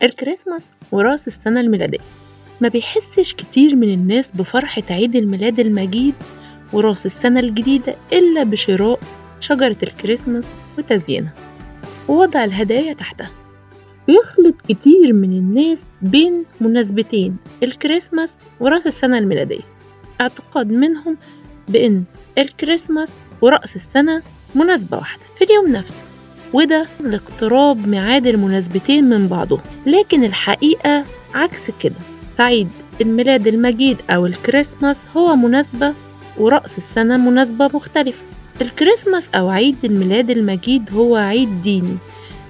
الكريسماس وراس السنة الميلادية. ما بيحسش كتير من الناس بفرحة عيد الميلاد المجيد وراس السنة الجديدة إلا بشراء شجرة الكريسماس وتزيينها ووضع الهدايا تحتها. بيخلط كتير من الناس بين مناسبتين الكريسماس وراس السنة الميلادية، اعتقاد منهم بأن الكريسماس ورأس السنة مناسبة واحدة في اليوم نفسه، وده لاقتراب ميعاد المناسبتين من بعضهم. لكن الحقيقة عكس كده، فعيد الميلاد المجيد أو الكريسماس هو مناسبة ورأس السنة مناسبة مختلفة. الكريسماس أو عيد الميلاد المجيد هو عيد ديني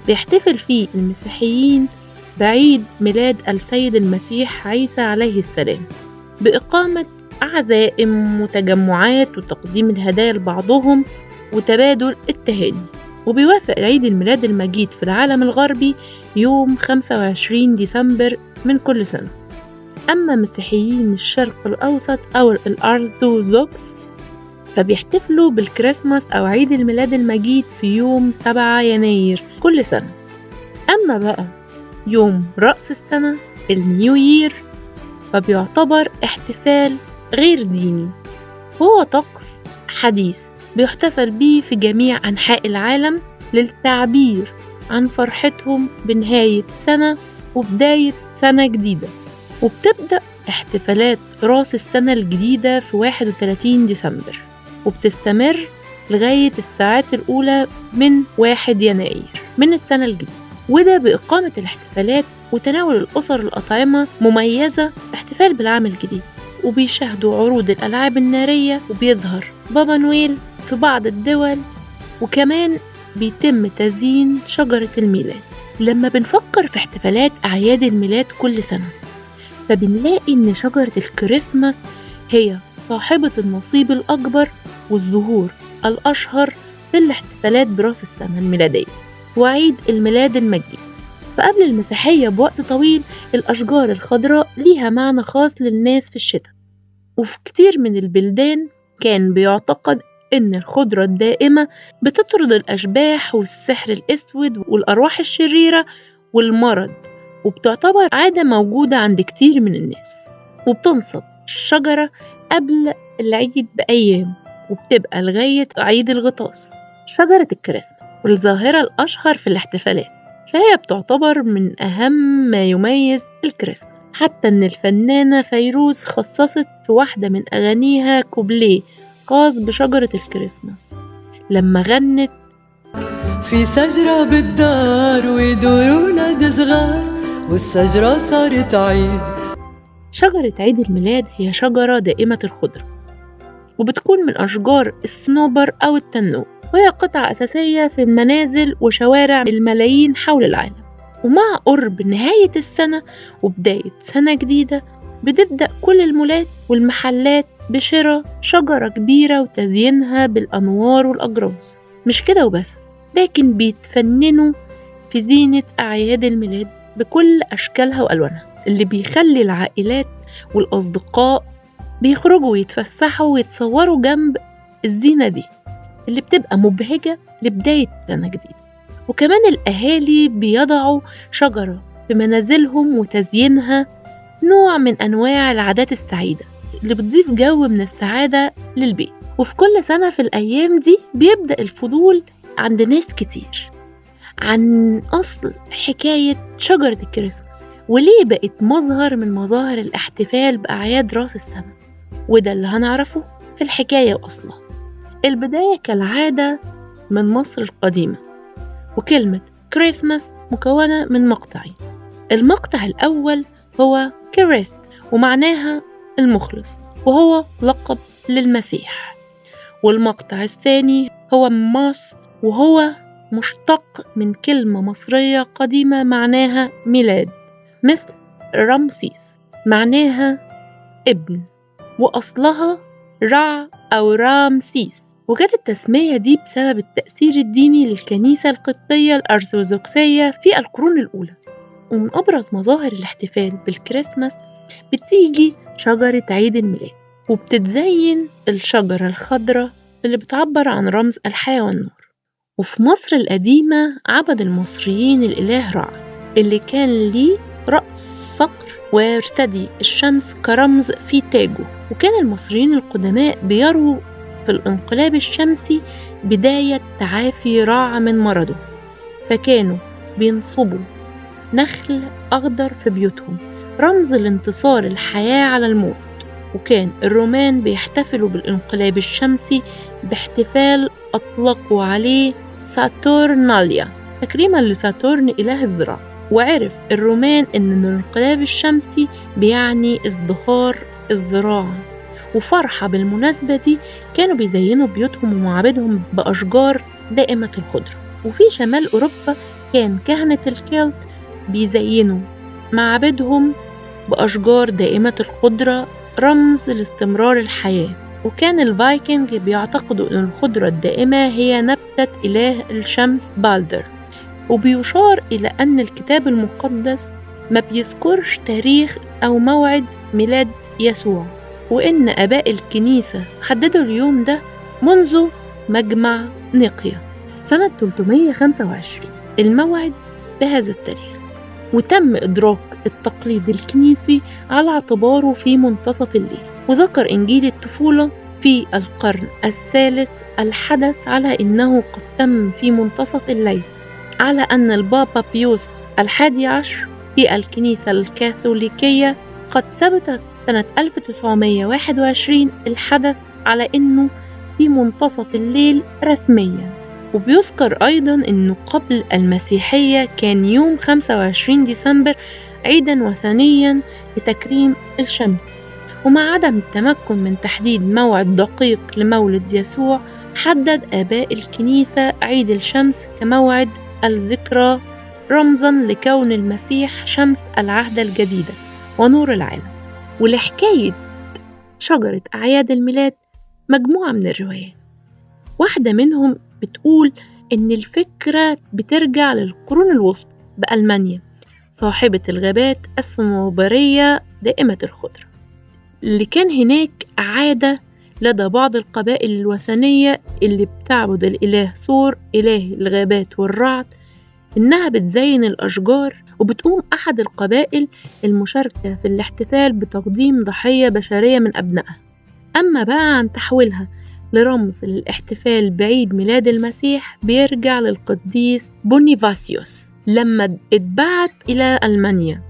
بيحتفل فيه المسيحيين بعيد ميلاد السيد المسيح عيسى عليه السلام، بإقامة عزائم وتجمعات وتقديم الهدايا لبعضهم وتبادل التهاني. وبيوافق عيد الميلاد المجيد في العالم الغربي يوم 25 ديسمبر من كل سنة. أما مسيحيين الشرق الأوسط أو الأرثوذكس فبيحتفلوا بالكريسماس أو عيد الميلاد المجيد في يوم 7 يناير كل سنة. أما بقى يوم رأس السنة النيو يير فبيعتبر احتفال غير ديني، هو طقس حديث بيحتفل به في جميع أنحاء العالم للتعبير عن فرحتهم بنهاية سنة وبداية سنة جديدة. وبتبدأ احتفالات راس السنة الجديدة في 31 ديسمبر وبتستمر لغاية الساعات الأولى من 1 يناير من السنة الجديدة، وده بإقامة الاحتفالات وتناول الأسر الأطعمة مميزة احتفال بالعام الجديد. وبيشاهدوا عروض الألعاب النارية وبيظهر بابا نويل في بعض الدول، وكمان بيتم تزيين شجرة الميلاد. لما بنفكر في احتفالات أعياد الميلاد كل سنة فبنلاقي إن شجرة الكريسماس هي صاحبة النصيب الأكبر والظهور الأشهر في الاحتفالات براس السنة الميلادية وعيد الميلاد المجيد. فقبل المسيحية بوقت طويل الأشجار الخضراء ليها معنى خاص للناس في الشتاء، وفي كتير من البلدان كان بيعتقد إن الخضرة الدائمة بتطرد الأشباح والسحر الأسود والأرواح الشريرة والمرض، وبتعتبر عادة موجودة عند كتير من الناس. وبتنصب الشجرة قبل العيد بأيام وبتبقى لغاية عيد الغطاس شجرة الكريسماس، والظاهرة الأشهر في الاحتفالات، فهي بتعتبر من أهم ما يميز الكريسماس، حتى إن الفنانة فيروز خصصت في واحدة من أغانيها كوبليه خاص بشجرة الكريسماس لما غنت: في شجرة بالدار ويدور ولاد صغار والشجرة صارت عيد. شجرة عيد الميلاد هي شجرة دائمة الخضرة وبتكون من أشجار الصنوبر أو التنور، وهي قطعة أساسية في المنازل وشوارع الملايين حول العالم. ومع قرب نهاية السنة وبداية سنة جديدة بتبدأ كل المولات والمحلات بشراء شجرة كبيرة وتزيينها بالأنوار والأجراس. مش كده وبس، لكن بيتفننوا في زينة أعياد الميلاد بكل أشكالها وألوانها، اللي بيخلي العائلات والأصدقاء بيخرجوا ويتفسحوا ويتصوروا جنب الزينة دي اللي بتبقى مبهجة لبداية سنة جديدة. وكمان الأهالي بيضعوا شجرة في منازلهم وتزيينها نوع من أنواع العادات السعيدة اللي بتضيف جو من السعادة للبيت. وفي كل سنة في الأيام دي بيبدأ الفضول عند ناس كتير عن أصل حكاية شجرة الكريسماس وليه بقت مظهر من مظاهر الاحتفال بأعياد راس السنة، وده اللي هنعرفه في الحكاية وأصلها. البداية كالعادة من مصر القديمة، وكلمة كريسماس مكونة من مقطعين. المقطع الأول هو كريست ومعناها المخلص وهو لقب للمسيح، والمقطع الثاني هو ماس وهو مشتق من كلمة مصرية قديمة معناها ميلاد، مثل رمسيس معناها ابن وأصلها رع أو رامسيس. وجت التسمية دي بسبب التأثير الديني للكنيسة القبطية الأرثوذكسية في القرون الأولى. ومن أبرز مظاهر الاحتفال بالكريسماس بتيجي شجرة عيد الميلاد، وبتتزين الشجرة الخضراء اللي بتعبر عن رمز الحياة والنور. وفي مصر القديمة عبد المصريين الإله رع، وكان بيعتقد إن الشجرة اللي كان ليه رأس صقر ويرتدي الشمس كرمز في تاجه. وكان المصريين القدماء بيروا في الانقلاب الشمسي بداية تعافي راعة من مرضه، فكانوا بينصبوا نخل أخضر في بيوتهم رمز لانتصار الحياة على الموت. وكان الرومان بيحتفلوا بالانقلاب الشمسي باحتفال أطلقوا عليه ساتورناليا تكريما لساتورن إله الزراعة. وعرف الرومان أن الانقلاب الشمسي بيعني ازدهار الزراعة، وفرحة بالمناسبة دي كانوا بيزينوا بيوتهم ومعابدهم بأشجار دائمة الخضرة. وفي شمال أوروبا كان كهنة الكيلت بيزينوا معابدهم بأشجار دائمة الخضرة رمز لاستمرار الحياة. وكان الفايكنج بيعتقدوا أن الخضرة الدائمة هي نبتة إله الشمس بالدر. وبيشار إلى أن الكتاب المقدس ما بيذكرش تاريخ أو موعد ميلاد يسوع، وإن آباء الكنيسة حددوا اليوم ده منذ مجمع نيقيا سنة 325 الموعد بهذا التاريخ. وتم إدراك التقليد الكنيسي على اعتباره في منتصف الليل. وذكر إنجيل الطفولة في القرن الثالث الحدث على إنه قد تم في منتصف الليل، على أن البابا بيوس 11 في الكنيسة الكاثوليكية قد ثبت سنة 1921 الحدث على إنه في منتصف الليل رسميا. وبيذكر أيضا أنه قبل المسيحية كان يوم 25 ديسمبر عيدا وثنيا لتكريم الشمس. ومع عدم التمكن من تحديد موعد دقيق لمولد يسوع، حدد آباء الكنيسة عيد الشمس كموعد الذكرى رمزا لكون المسيح شمس العهد الجديدة ونور العالم. ولحكاية شجرة أعياد الميلاد مجموعة من الروايات. واحدة منهم بتقول إن الفكرة بترجع للقرون الوسطى بألمانيا صاحبة الغابات الصنوبرية دائمة الخضرة، اللي كان هناك عادة لدى بعض القبائل الوثنية اللي بتعبد الإله ثور إله الغابات والرعد إنها بتزين الأشجار. وبتقوم أحد القبائل المشاركة في الاحتفال بتقديم ضحية بشرية من أبنائها. أما بقى عن تحويلها لرمز للاحتفال بعيد ميلاد المسيح بيرجع للقديس بونيفاسيوس لما اتبعت إلى ألمانيا،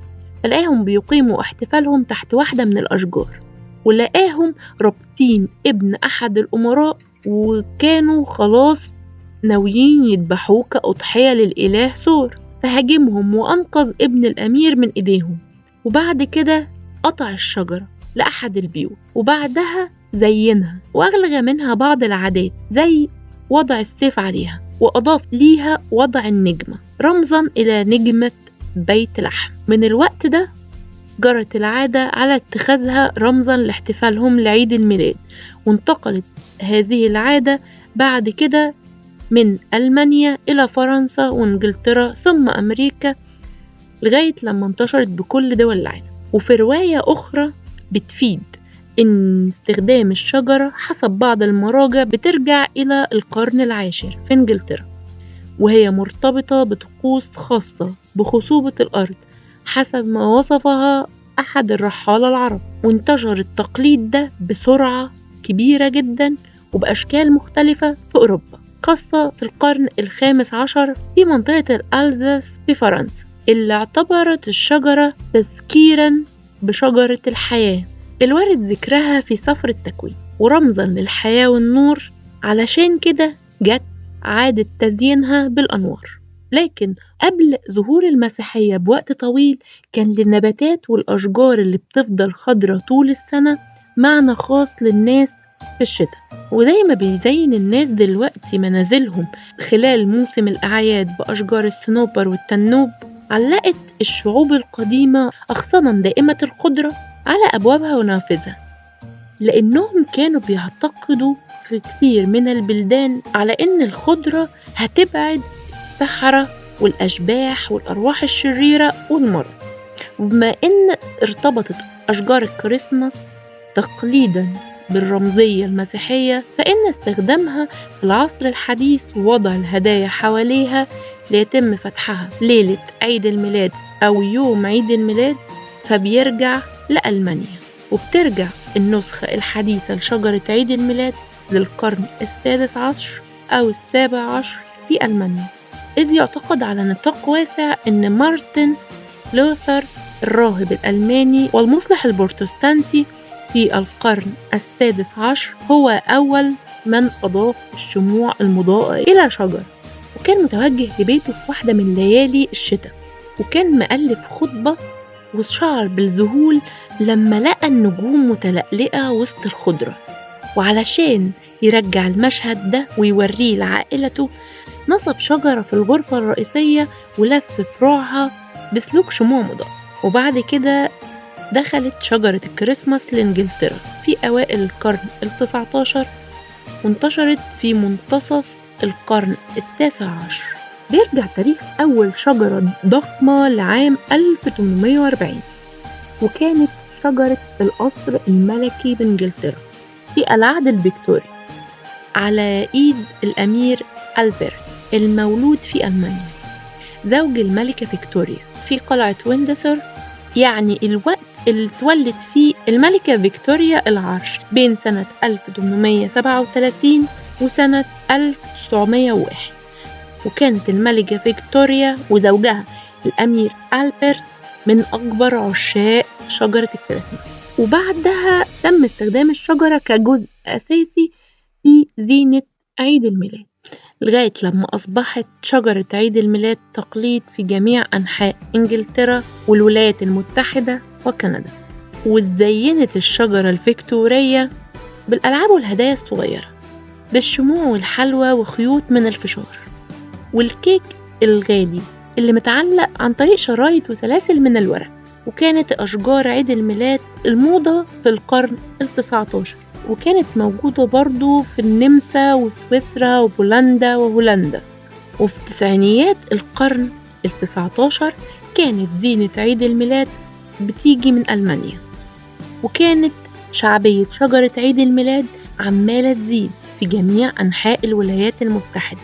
فلقاهم بيقيموا احتفالهم تحت واحدة من الأشجار، ولقاهم رابطين ابن أحد الأمراء وكانوا خلاص ناويين يذبحوه كأضحية للإله ثور، فهاجمهم وأنقذ ابن الأمير من إيديهم. وبعد كده قطع الشجرة لأحد البيوت، وبعدها زينها وألغى منها بعض العادات زي وضع السيف عليها، وأضاف ليها وضع النجمة رمزا إلى نجمة بيت لحم. من الوقت ده جرت العادة على اتخاذها رمزا لاحتفالهم لعيد الميلاد. وانتقلت هذه العادة بعد كده من ألمانيا إلى فرنسا وإنجلترا ثم أمريكا لغاية لما انتشرت بكل دول العالم. وفي رواية أخرى بتفيد إن استخدام الشجرة حسب بعض المراجع بترجع إلى القرن العاشر في إنجلترا، وهي مرتبطة بطقوس خاصة بخصوبة الأرض حسب ما وصفها أحد الرحالة العرب. وانتشر التقليد ده بسرعة كبيرة جدا وبأشكال مختلفة في أوروبا، خاصة في القرن الخامس عشر في منطقة الألزاس في فرنسا، اللي اعتبرت الشجرة تذكيرا بشجرة الحياة الوارد ذكرها في سفر التكوين ورمزا للحياة والنور. علشان كده جت عادة تزيينها بالأنوار. لكن قبل ظهور المسيحية بوقت طويل كان للنباتات والأشجار اللي بتفضل خضرة طول السنة معنى خاص للناس في الشتاء. وزي ما بيزين الناس دلوقتي منازلهم خلال موسم الأعياد بأشجار الصنوبر والتنوب، علقت الشعوب القديمة أغصانا دائمة الخضرة على أبوابها ونوافذها، لأنهم كانوا بيعتقدوا في كثير من البلدان على أن الخضرة هتبعد السحرة والأشباح والأرواح الشريرة والمرض. وبما أن ارتبطت أشجار الكريسماس تقليدا بالرمزية المسيحية، فإن استخدامها في العصر الحديث ووضع الهدايا حواليها ليتم فتحها ليلة عيد الميلاد أو يوم عيد الميلاد، فبيرجع لألمانيا. وبترجع النسخة الحديثة لشجرة عيد الميلاد للقرن السادس عشر أو السابع عشر في ألمانيا، إذ يعتقد على نطاق واسع أن مارتن لوثر الراهب الألماني والمصلح البروتستانتي في القرن السادس عشر هو أول من أضاف الشموع المضاءة إلى شجر، وكان متوجه لبيته في واحدة من ليالي الشتاء، وكان مؤلف خطبة وشعر بالذهول لما لقى النجوم متلألئة وسط الخضرة. وعلشان يرجع المشهد ده ويوريه لعائلته، نصب شجرة في الغرفة الرئيسية ولف فروعها بسلوك شموع مضاء. وبعد كده دخلت شجرة الكريسماس لإنجلترا في أوائل القرن ال19 وانتشرت في منتصف القرن التاسع عشر. بيرجع تاريخ أول شجرة ضخمة لعام 1840، وكانت شجرة القصر الملكي بإنجلترا في العهد الفيكتوري على إيد الأمير ألبرت المولود في ألمانيا زوج الملكة فيكتوريا في قلعة ويندسور، يعني الوقت اللي تولد فيه الملكة فيكتوريا العرش بين سنة 1837 وسنة 1901. وكانت الملكة فيكتوريا وزوجها الأمير ألبرت من أكبر عشاق شجرة الكريسماس، وبعدها تم استخدام الشجرة كجزء أساسي في زينة عيد الميلاد لغاية لما أصبحت شجرة عيد الميلاد تقليد في جميع أنحاء إنجلترا والولايات المتحدة وكندا. وزينت الشجرة الفيكتورية بالألعاب والهدايا الصغيرة، بالشموع والحلوى وخيوط من الفشار والكيك الغالي اللي متعلق عن طريق شرايط وسلاسل من الورق. وكانت أشجار عيد الميلاد الموضة في القرن ال19، وكانت موجودة برضو في النمسا وسويسرا وبولندا وهولندا. وفي تسعينيات القرن ال19 كانت زينة عيد الميلاد بتيجي من ألمانيا، وكانت شعبية شجرة عيد الميلاد عمالة تزيد في جميع أنحاء الولايات المتحدة.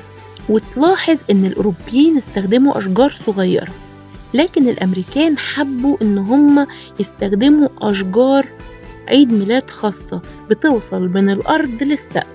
وتلاحظ إن الأوروبيين استخدموا أشجار صغيرة، لكن الأمريكان حبوا إن هم يستخدموا أشجار عيد ميلاد خاصة بتوصل من الأرض للسقف.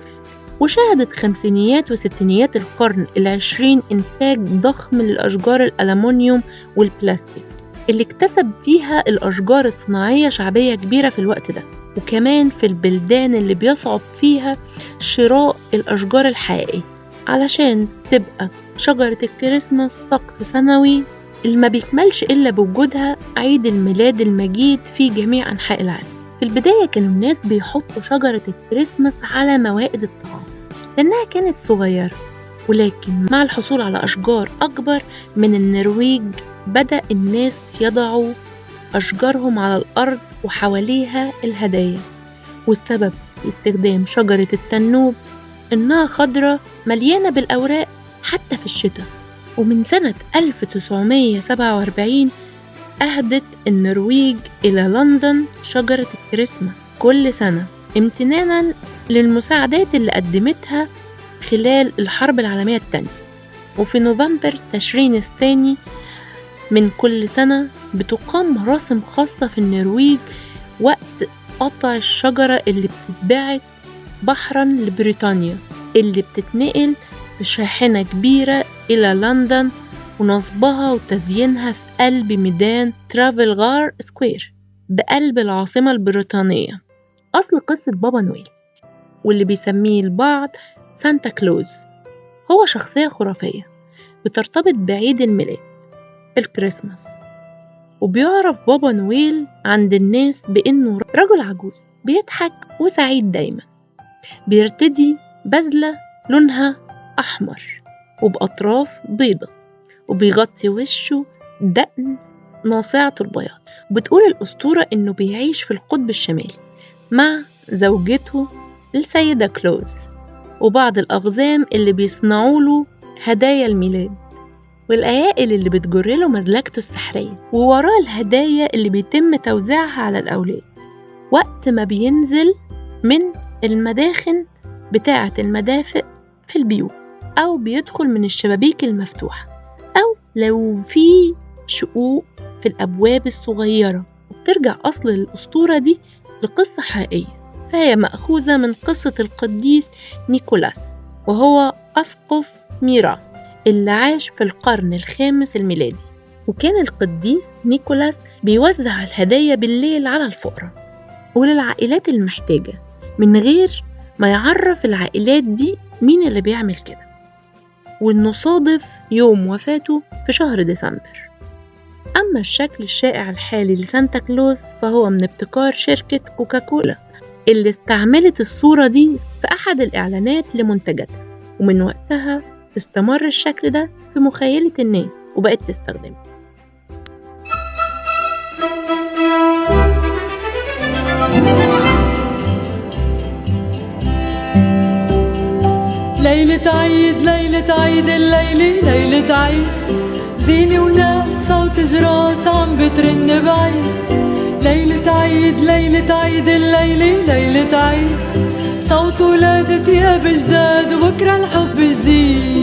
وشهدت خمسينيات وستينيات القرن العشرين إنتاج ضخم للأشجار الألمنيوم والبلاستيك اللي اكتسب فيها الأشجار الصناعية شعبية كبيرة في الوقت ده، وكمان في البلدان اللي بيصعب فيها شراء الأشجار الحقيقية علشان تبقى شجرة الكريسماس طقس سنوي اللي ما بيكملش إلا بوجودها عيد الميلاد المجيد في جميع أنحاء العالم. في البداية كانوا الناس بيحطوا شجرة الكريسماس على موائد الطعام لأنها كانت صغيرة، ولكن مع الحصول على أشجار أكبر من النرويج بدأ الناس يضعوا أشجارهم على الأرض وحواليها الهدايا. والسبب في استخدام شجرة التنوب إنها خضرة مليانة بالأوراق حتى في الشتاء. ومن سنة 1947 أهدت النرويج إلى لندن شجرة الكريسماس كل سنة امتنانا للمساعدات اللي قدمتها خلال الحرب العالمية الثانية. وفي نوفمبر تشرين الثاني من كل سنة بتقام مراسم خاصة في النرويج وقت قطع الشجرة اللي بتتباعت بحرا لبريطانيا، اللي بتتنقل بشاحنة كبيرة إلى لندن ونصبها وتزيينها في قلب ميدان ترافلغار سكوير بقلب العاصمة البريطانية. أصل قصة بابا نويل واللي بيسميه البعض سانتا كلوز هو شخصية خرافية بترتبط بعيد الميلاد الكريسماس، وبيعرف بابا نويل عند الناس بأنه رجل عجوز بيضحك وسعيد دايما، بيرتدي بزلة لونها أحمر وبأطراف بيضة، وبيغطي وشه دقن ناصعة البياض. بتقول الأسطورة إنه بيعيش في القطب الشمالي مع زوجته السيدة كلوز وبعض الأغزام اللي بيصنعوا له هدايا الميلاد والأيائل اللي بتجر له مزلكته السحرية، ووراه الهدايا اللي بيتم توزيعها على الأولاد وقت ما بينزل من المداخن بتاعة المدافئ في البيوت أو بيدخل من الشبابيك المفتوحة لو في شقوق في الأبواب الصغيرة، وبترجع أصل الأسطورة دي لقصة حقيقية، فهي مأخوذة من قصة القديس نيكولاس، وهو أسقف ميرا اللي عاش في القرن الخامس الميلادي. وكان القديس نيكولاس بيوزع الهدايا بالليل على الفقراء وللعائلات المحتاجة من غير ما يعرف العائلات دي مين اللي بيعمل كده، وإنه صادف يوم وفاته في شهر ديسمبر. أما الشكل الشائع الحالي لسانتا كلوز فهو من ابتكار شركة كوكاكولا اللي استعملت الصورة دي في أحد الإعلانات لمنتجاتها، ومن وقتها استمر الشكل ده في مخيلة الناس وبقت تستخدمه. ليلة عيد ليلة عيد الليلة ليلة عيد، زينة وناس صوت جراس عم بترن بعيد. ليلة عيد ليلة عيد الليلة ليلة عيد، صوت ولادة ثياب جداد وبكرة الحب جديد.